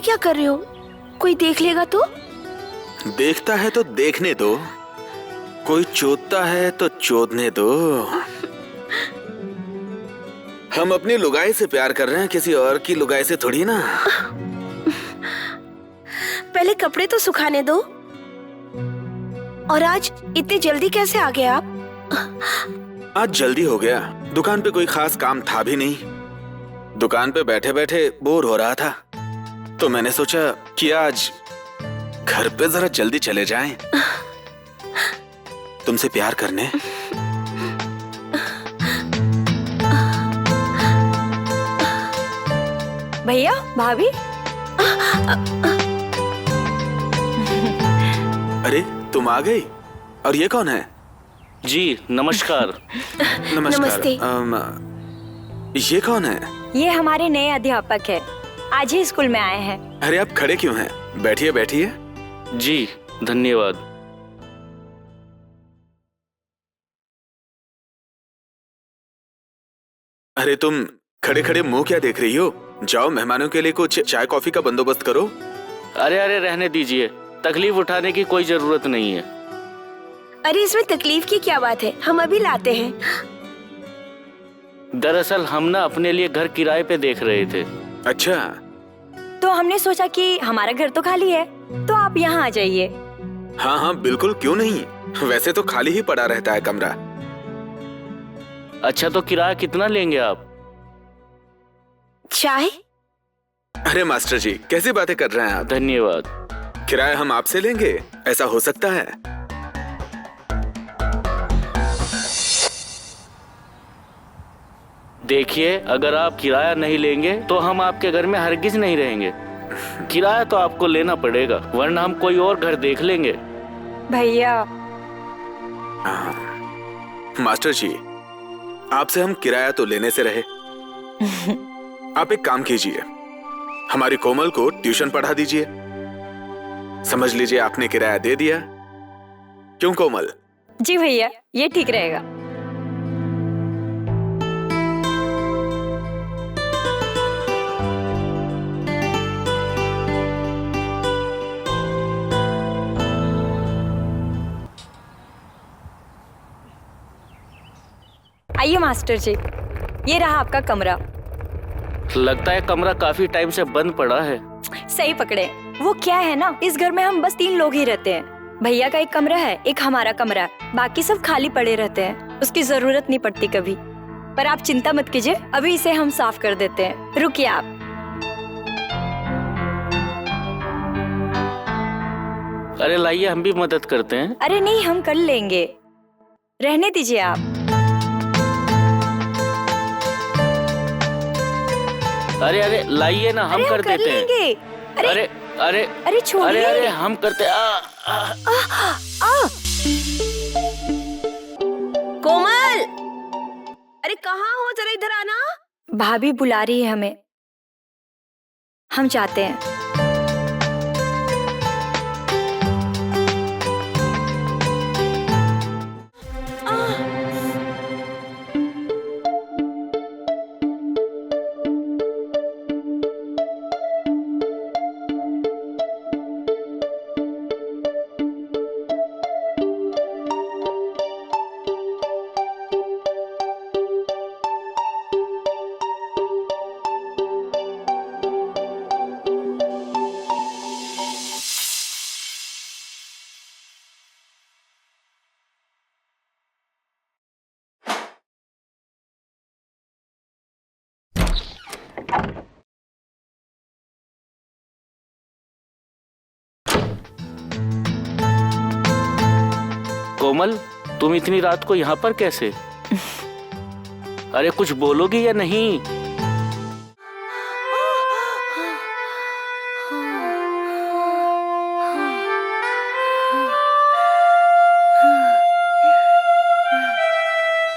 क्या कर रहे हो? कोई देख लेगा तो? देखता है तो देखने दो, कोई चोदता है तो चोदने दो। हम अपनी लुगाई से प्यार कर रहे हैं, किसी और की लुगाई से थोड़ी ना। पहले कपड़े तो सुखाने दो। और आज इतनी जल्दी कैसे आ गए आप? आज जल्दी हो गया, दुकान पे कोई खास काम था भी नहीं। दुकान पे बैठे बैठे बोर हो रहा था, तो मैंने सोचा कि आज घर पे जरा जल्दी चले जाएं, तुमसे प्यार करने। भैया, भाभी। अरे तुम आ गई, और ये कौन है? जी नमस्कार। नमस्कार। नमस्ते। ये कौन है? ये हमारे नए अध्यापक है, आज ही स्कूल में आए हैं। अरे आप खड़े क्यों हैं? बैठिए बैठिए। जी धन्यवाद। अरे तुम खड़े खड़े मुंह क्या देख रही हो? जाओ मेहमानों के लिए कुछ चाय कॉफी का बंदोबस्त करो। अरे अरे रहने दीजिए, तकलीफ उठाने की कोई जरूरत नहीं है। अरे इसमें तकलीफ की क्या बात है, हम अभी लाते हैं। दरअसल हम ना अपने लिए घर किराए पे देख रहे थे। अच्छा, तो हमने सोचा कि हमारा घर तो खाली है, तो आप यहाँ आ जाइए। हाँ हाँ बिल्कुल, क्यों नहीं। वैसे तो खाली ही पड़ा रहता है कमरा। अच्छा तो किराया कितना लेंगे आप? चाय? अरे मास्टर जी, कैसी बातें कर रहे हैं आप? धन्यवाद। किराया हम आपसे लेंगे, ऐसा हो सकता है? देखिए, अगर आप किराया नहीं लेंगे तो हम आपके घर में हरगिज नहीं रहेंगे। किराया तो आपको लेना पड़ेगा, वरना हम कोई और घर देख लेंगे। भैया। मास्टर जी, आपसे हम किराया तो लेने से रहे। आप एक काम कीजिए, हमारी कोमल को ट्यूशन पढ़ा दीजिए। समझ लीजिए आपने किराया दे दिया। क्यों कोमल? जी भैया, ये ठीक रहेगा। आइए मास्टर जी, ये रहा आपका कमरा। लगता है कमरा काफी टाइम से बंद पड़ा है। सही पकड़े। वो क्या है ना, इस घर में हम बस 3 लोग ही रहते हैं। भैया का एक कमरा है, एक हमारा कमरा है, बाकी सब खाली पड़े रहते हैं। उसकी जरूरत नहीं पड़ती कभी। पर आप चिंता मत कीजिए, अभी इसे हम साफ कर देते हैं। रुकिए आप। अरे लाइए, हम भी मदद करते हैं। अरे नहीं, हम कर लेंगे, रहने दीजिए आप। अरे अरे लाइए ना, हम कर देते हैं। अरे अरे अरे अरे छोड़िए। अरे अरे हम करते। कोमल, अरे कहाँ हो, जरा इधर आना। भाभी बुला रही है हमें, हम चाहते हैं। कोमल, तुम इतनी रात को यहाँ पर कैसे? अरे कुछ बोलोगी या नहीं?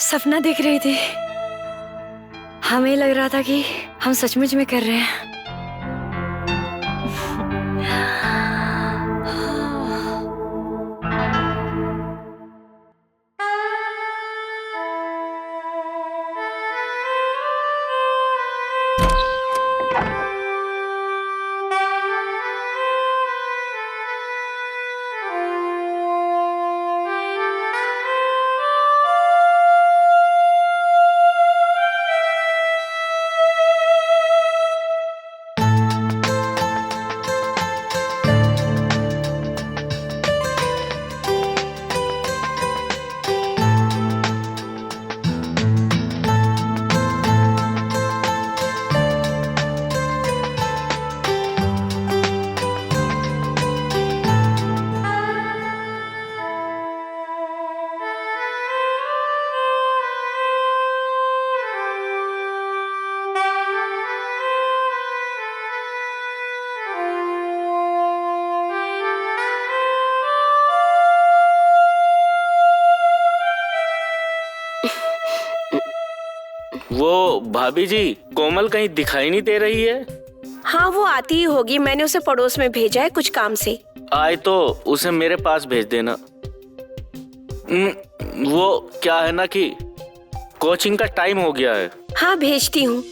सपना देख रही थी, हमें लग रहा था कि हम सचमुच में कर रहे हैं। वो भाभी जी, कोमल कहीं दिखाई नहीं दे रही है? हाँ वो आती ही होगी, मैंने उसे पड़ोस में भेजा है कुछ काम से। आए तो उसे मेरे पास भेज देना। वो क्या है ना कि कोचिंग का टाइम हो गया है। हाँ भेजती हूँ।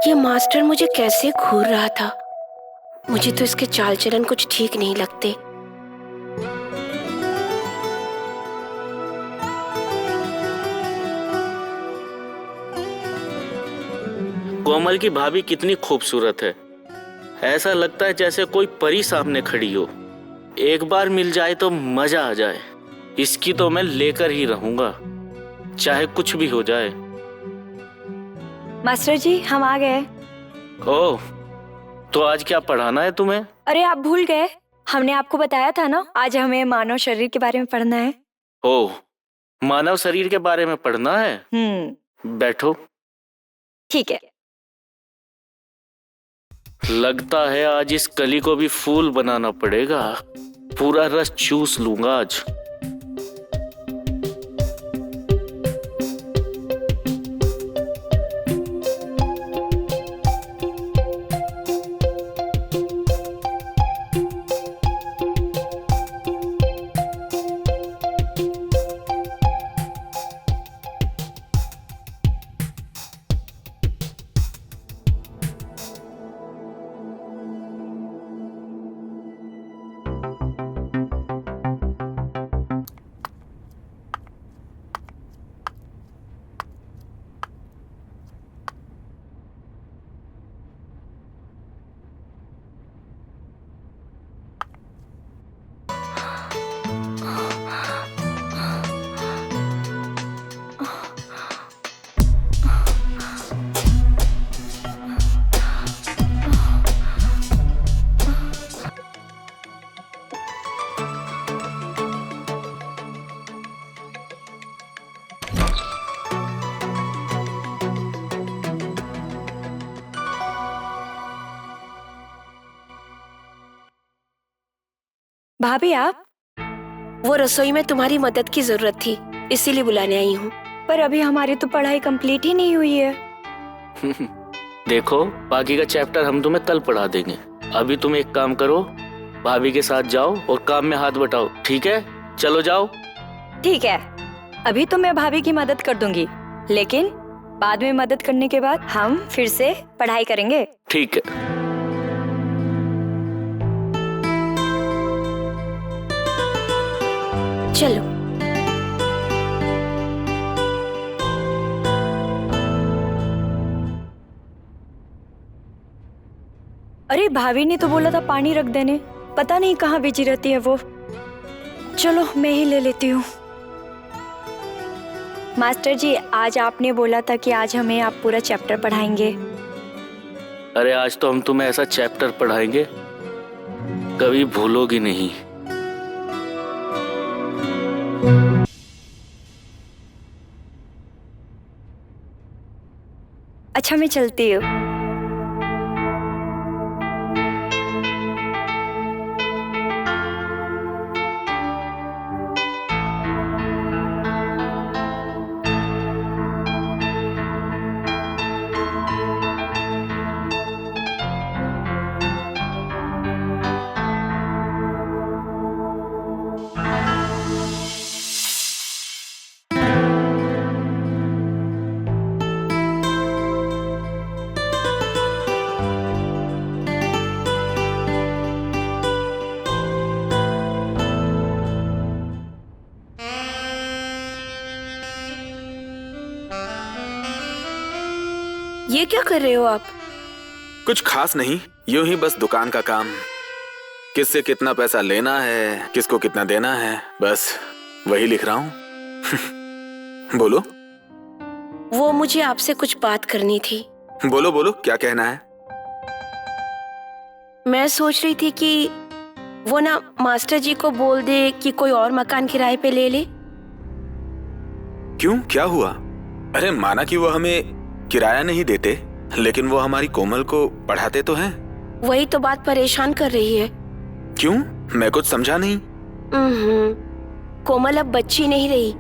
ये मास्टर मुझे कैसे घूर रहा था, मुझे तो इसके चाल चलन कुछ ठीक नहीं लगते। कोमल की भाभी कितनी खूबसूरत है, ऐसा लगता है जैसे कोई परी सामने खड़ी हो। एक बार मिल जाए तो मजा आ जाए। इसकी तो मैं लेकर ही रहूंगा, चाहे कुछ भी हो जाए। मास्टर जी हम आ गए। ओह, तो आज क्या पढ़ाना है तुम्हें? अरे आप भूल गए, हमने आपको बताया था ना आज हमें मानव शरीर के बारे में पढ़ना है। ओह, मानव शरीर के बारे में पढ़ना है। बैठो। ठीक है। लगता है आज इस कली को भी फूल बनाना पड़ेगा। पूरा रस चूस लूंगा आज। भाभी आप? वो रसोई में तुम्हारी मदद की जरूरत थी, इसीलिए बुलाने आई हूँ। पर अभी हमारी तो पढ़ाई कंप्लीट ही नहीं हुई है। देखो, बाकी का चैप्टर हम तुम्हें कल पढ़ा देंगे। अभी तुम एक काम करो, भाभी के साथ जाओ और काम में हाथ बटाओ। ठीक है, चलो जाओ। ठीक है, अभी तो मैं भाभी की मदद कर दूंगी, लेकिन बाद में मदद करने के बाद हम फिर से पढ़ाई करेंगे। ठीक है। चलो। अरे भाभी ने तो बोला था पानी रख देने, पता नहीं कहाँ बिजी रहती है वो। चलो मैं ही ले लेती हूँ। मास्टर जी, आज आपने बोला था कि आज हमें आप पूरा चैप्टर पढ़ाएंगे। अरे आज तो हम तुम्हें ऐसा चैप्टर पढ़ाएंगे कभी भूलोगी नहीं। अच्छा मैं चलती हूँ। ये क्या कर रहे हो आप? कुछ खास नहीं, यूं ही बस दुकान का काम। किससे कितना पैसा लेना है, किसको कितना देना है, बस वही लिख रहा हूँ। बोलो। वो मुझे आपसे कुछ बात करनी थी। बोलो बोलो, क्या कहना है? मैं सोच रही थी कि वो ना मास्टर जी को बोल दे कि कोई और मकान किराए पे ले ले। क्यों, क्या हुआ? अरे माना कि वो हमें किराया नहीं देते, लेकिन वो हमारी कोमल को पढ़ाते तो हैं। वही तो बात परेशान कर रही है। क्यों? मैं कुछ समझा नहीं। कोमल अब बच्ची नहीं रही,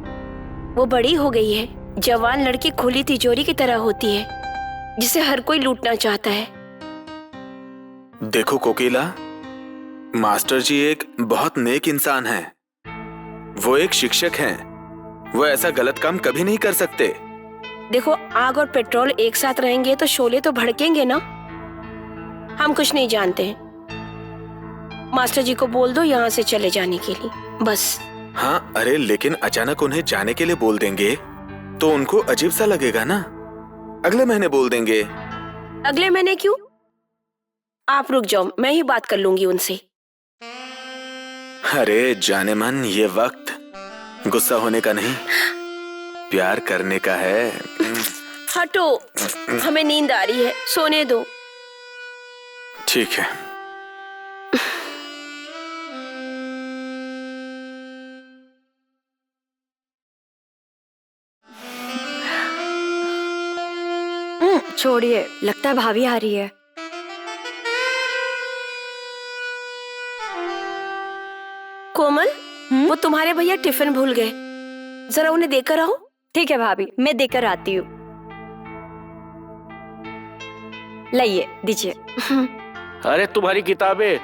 वो बड़ी हो गई है। जवान लड़की खुली तिजोरी की तरह होती है जिसे हर कोई लूटना चाहता है। देखो कोकिला, मास्टर जी एक बहुत नेक इंसान हैं। वो एक शिक्षक हैं। वो ऐसा गलत काम कभी नहीं कर सकते। देखो, आग और पेट्रोल एक साथ रहेंगे तो शोले तो भड़केंगे ना। हम कुछ नहीं जानते हैं। मास्टर जी को बोल दो यहाँ से चले जाने के लिए, बस। हाँ, अरे लेकिन अचानक उन्हें जाने के लिए बोल देंगे तो उनको अजीब सा लगेगा ना। अगले महीने बोल देंगे। अगले महीने क्यों? आप रुक जाओ, मैं ही बात कर लूंगी उनसे। अरे जाने मन, ये वक्त गुस्सा होने का नहीं, प्यार करने का है। हटो, हमें नींद आ रही है, सोने दो। ठीक है। छोड़िए, लगता है भाभी आ रही है। कोमल, वो तुम्हारे भैया टिफिन भूल गए, जरा उन्हें देकर आओ। ठीक है भाभी, मैं देकर आती हूँ। लाइए, दीजिए। अरे तुम्हारी किताबें।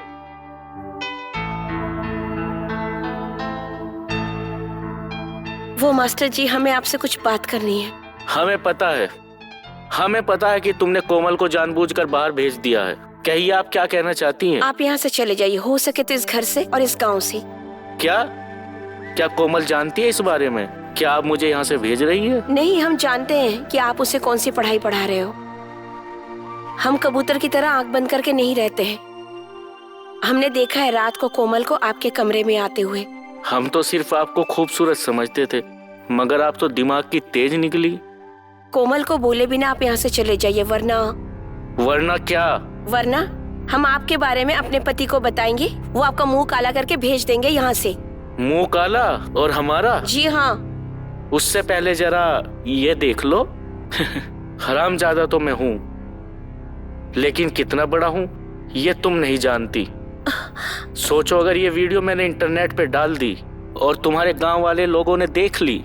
वो मास्टर जी, हमें आपसे कुछ बात करनी है। हमें पता है कि तुमने कोमल को जानबूझकर बाहर भेज दिया है। कहिए, आप क्या कहना चाहती हैं? आप यहाँ से चले जाइए, हो सके तो इस घर से और इस गांव से। क्या कोमल जानती है इस बारे में? क्या आप मुझे यहाँ से भेज रही है? नहीं, हम जानते हैं कि आप उसे कौन सी पढ़ाई पढ़ा रहे हो। हम कबूतर की तरह आंख बंद करके नहीं रहते हैं। हमने देखा है रात को कोमल को आपके कमरे में आते हुए। हम तो सिर्फ आपको खूबसूरत समझते थे, मगर आप तो दिमाग की तेज निकली। कोमल को बोले बिना आप यहाँ से चले जाइए, वरना क्या? वरना हम आपके बारे में अपने पति को बताएंगे। वो आपका मुंह काला करके भेज देंगे यहाँ से। मुंह काला? और हमारा? जी हाँ। उससे पहले जरा ये देख लो। हरामजादा तो मैं हूँ, लेकिन कितना बड़ा हूँ ये तुम नहीं जानती। सोचो, अगर ये वीडियो मैंने इंटरनेट पे डाल दी और तुम्हारे गांव वाले लोगों ने देख ली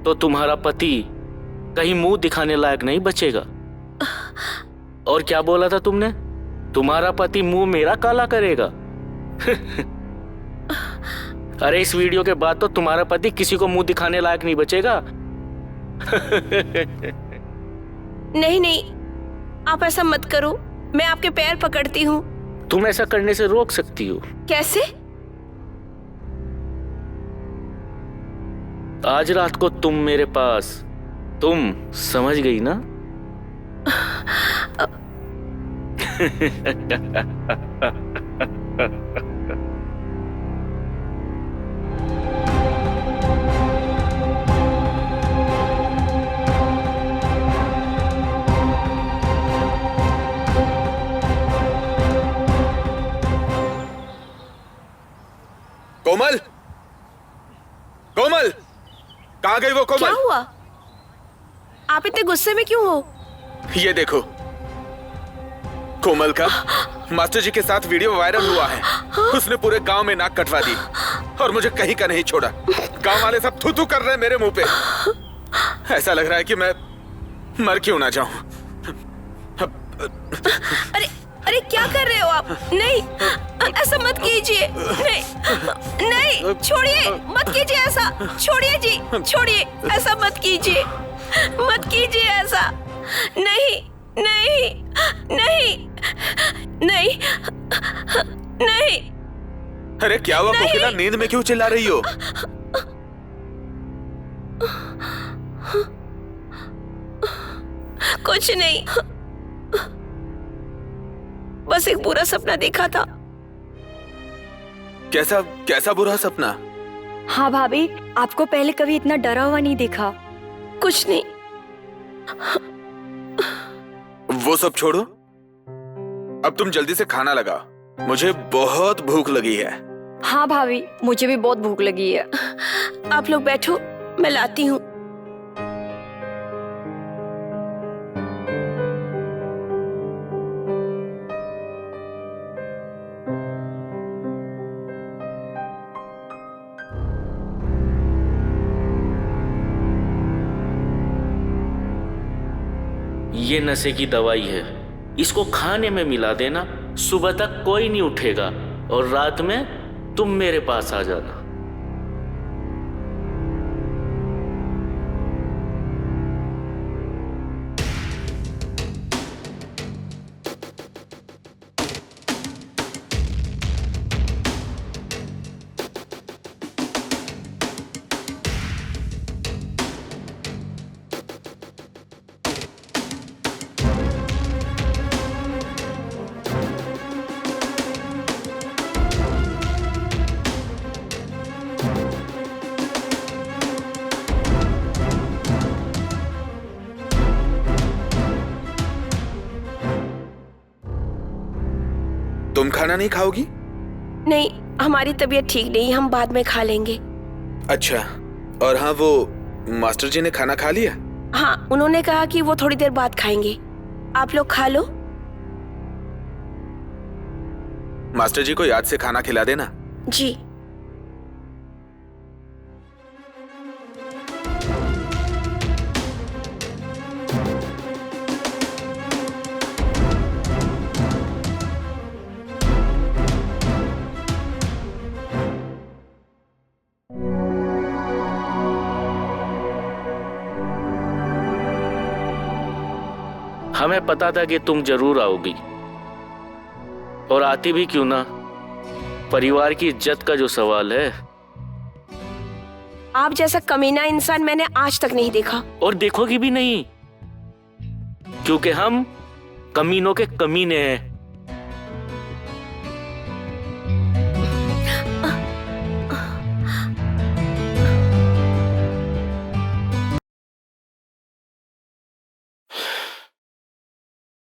तो तुम्हारा पति कहीं मुंह दिखाने लायक नहीं बचेगा। और क्या बोला था तुमने? तुम्हारा पति मुंह मेरा काला करेगा? अरे इस वीडियो के बाद तो तुम्हारा पति किसी को मुंह दिखाने लायक नहीं बचेगा। नहीं नहीं, आप ऐसा मत करो, मैं आपके पैर पकड़ती हूँ। तुम ऐसा करने से रोक सकती हो। कैसे? आज रात को तुम मेरे पास, तुम समझ गई ना? कोमल, कोमल, कहाँ गई वो कोमल? क्या हुआ? आप इतने गुस्से में क्यों हो? ये देखो, कोमल का मास्टर जी के साथ वीडियो वायरल हुआ है। उसने पूरे गांव में नाक कटवा दी और मुझे कहीं का नहीं छोड़ा। गांव वाले सब थू थू कर रहे हैं मेरे मुंह पे। ऐसा लग रहा है कि मैं मर क्यों ना जाऊं। अरे अरे, क्या कर रहे हो आप? नहीं, ऐसा मत कीजिए। नहीं नहीं, छोड़िए, मत कीजिए ऐसा। छोड़िए जी, छोड़िए, ऐसा मत कीजिए, मत कीजिए ऐसा। नहीं नहीं नहीं नहीं नहीं। अरे क्या हुआ कोकिला, नींद में क्यों चिल्ला रही हो? कुछ नहीं, बस एक बुरा सपना देखा था। कैसा कैसा बुरा सपना? हाँ भाभी, आपको पहले कभी इतना डरा हुआ नहीं देखा। कुछ नहीं। वो सब छोड़ो, अब तुम जल्दी से खाना लगाओ, मुझे बहुत भूख लगी है। हाँ भाभी, मुझे भी बहुत भूख लगी है। आप लोग बैठो, मैं लाती हूँ। ये नशे की दवाई है, इसको खाने में मिला देना, सुबह तक कोई नहीं उठेगा और रात में तुम मेरे पास आ जाना। तुम खाना नहीं खाओगी? नहीं, हमारी तबीयत ठीक नहीं, हम बाद में खा लेंगे। अच्छा, और हाँ, वो मास्टर जी ने खाना खा लिया? हाँ, उन्होंने कहा कि वो थोड़ी देर बाद खाएंगे। आप लोग खा लो। मास्टर जी को याद से खाना खिला देना। जी। हमें पता था कि तुम जरूर आओगी, और आती भी क्यों ना, परिवार की इज्जत का जो सवाल है। आप जैसा कमीना इंसान मैंने आज तक नहीं देखा। और देखोगी भी नहीं, क्योंकि हम कमीनों के कमीने हैं।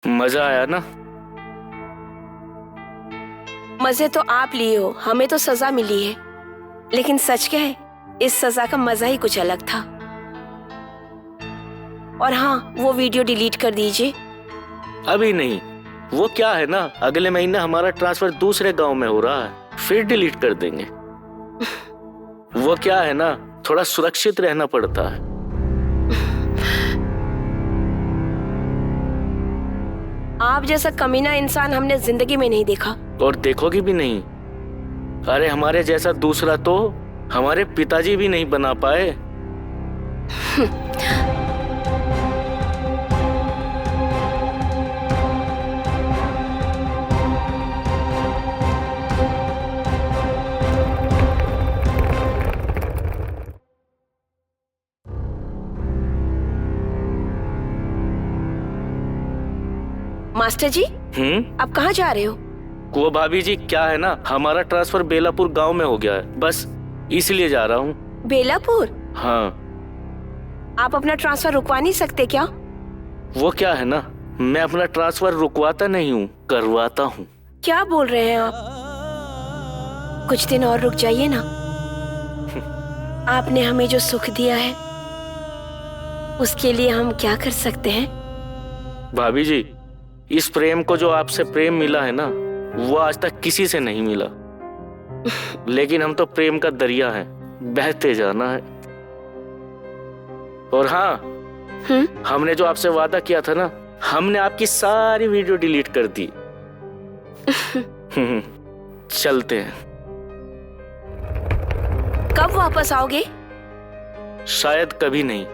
मजा आया ना? मजे तो आप लिए हो, हमें तो सजा मिली है। लेकिन सच क्या है, इस सजा का मजा ही कुछ अलग था। और हाँ, वो वीडियो डिलीट कर दीजिए। अभी नहीं, वो क्या है ना, अगले महीने हमारा ट्रांसफर दूसरे गांव में हो रहा है, फिर डिलीट कर देंगे। वो क्या है ना, थोड़ा सुरक्षित रहना पड़ता है। आप जैसा कमीना इंसान हमने जिंदगी में नहीं देखा। और देखोगी भी नहीं। अरे हमारे जैसा दूसरा तो हमारे पिताजी भी नहीं बना पाए। मास्टर जी, आप कहाँ जा रहे हो? वो भाभी जी, क्या है ना, हमारा ट्रांसफर बेलापुर गांव में हो गया है, बस इसलिए जा रहा हूँ। बेलापुर? हाँ। आप अपना ट्रांसफर रुकवा नहीं सकते क्या? वो क्या है ना, मैं अपना ट्रांसफर रुकवाता नहीं हूँ, करवाता हूँ। क्या बोल रहे हैं आप? कुछ दिन और रुक जाइए ना। आपने हमें जो सुख दिया है उसके लिए हम क्या कर सकते हैं? भाभी जी, इस प्रेम को जो आपसे प्रेम मिला है ना, वो आज तक किसी से नहीं मिला। लेकिन हम तो प्रेम का दरिया है, बहते जाना है। और हाँ, हमने जो आपसे वादा किया था ना, हमने आपकी सारी वीडियो डिलीट कर दी। चलते हैं। कब वापस आओगे? शायद कभी नहीं।